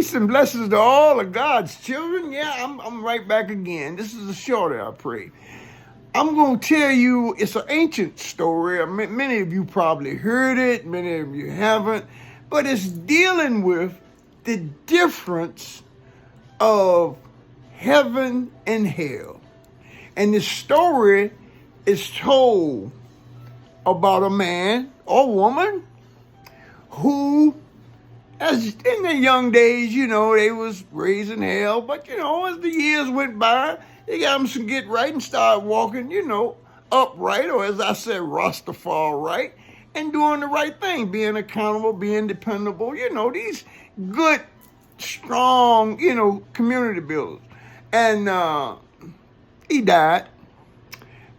Peace and blessings to all of God's children. Yeah, I'm right back again. This is a shorter, I pray. I'm going to tell you, it's an ancient story. Many of you probably heard it, many of you haven't, but it's dealing with the difference of heaven and hell. And the story is told about a man or woman who, as in their young days, they was raising hell, but as the years went by, they got them to get right and start walking, upright, or as I said, Rastafari right, and doing the right thing, being accountable, being dependable, these good, strong, community builders. And he died,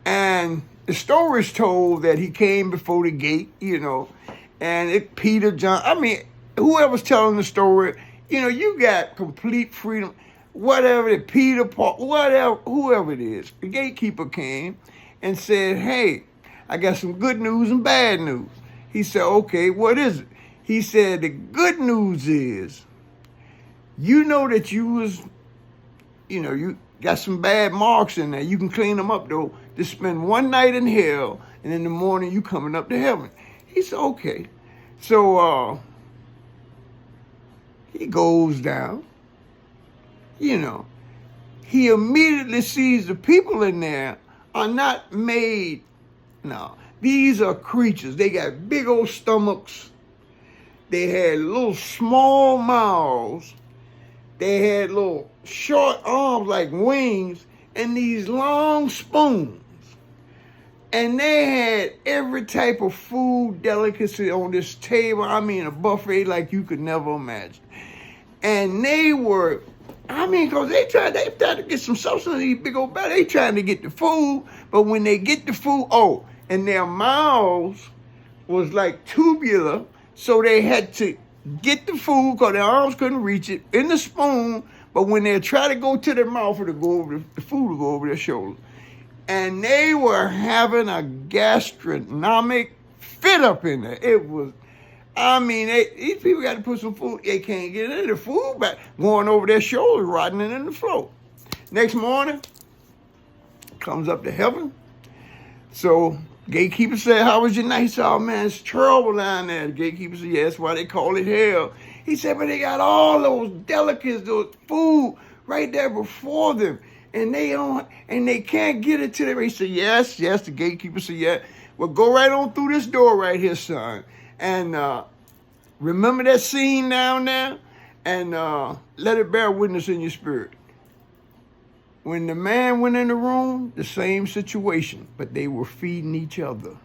and the story is told that he came before the gate, and Peter, John, whoever's telling the story, you got complete freedom. Whatever, Peter, Paul, whatever, whoever it is, the gatekeeper came and said, "Hey, I got some good news and bad news." He said, "Okay, what is it?" He said, "The good news is, that you got some bad marks in there. You can clean them up, though, to spend one night in hell, and in the morning you coming up to heaven." He said, "Okay." So he goes down. He immediately sees the people in there are not made. No, these are creatures. They got big old stomachs. They had little small mouths. They had little short arms like wings and these long spoons. And they had every type of food delicacy on this table. A buffet like you could never imagine. And they were, because they tried to get some substance in these big old belly. They trying to get the food, but when they get the food, and their mouths was like tubular, so they had to get the food because their arms couldn't reach it in the spoon, but when they try to go to their mouth, the food would go over their shoulder. And they were having a gastronomic fit up in there. It was, these people got to put some food. They can't get any of the food back, going over their shoulders, rotting it in the floor. Next morning, comes up to heaven. So gatekeeper said, "How was your night?" He said, "Oh man, it's terrible down there." The gatekeeper said, "Yeah, that's why they call it hell." He said, "But they got all those delicacies, those food right there before them, and they can't get it to them." He said, yes. The gatekeeper said, "Yeah. Well, go right on through this door right here, son. And remember that scene down there? And let it bear witness in your spirit." When the man went in the room, the same situation, but they were feeding each other.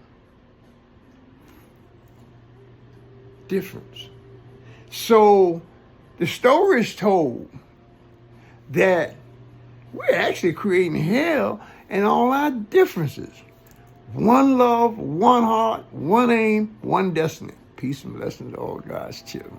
Difference. So the story is told that we're actually creating hell and all our differences. One love, one heart, one aim, one destiny. Peace and blessings to all God's children.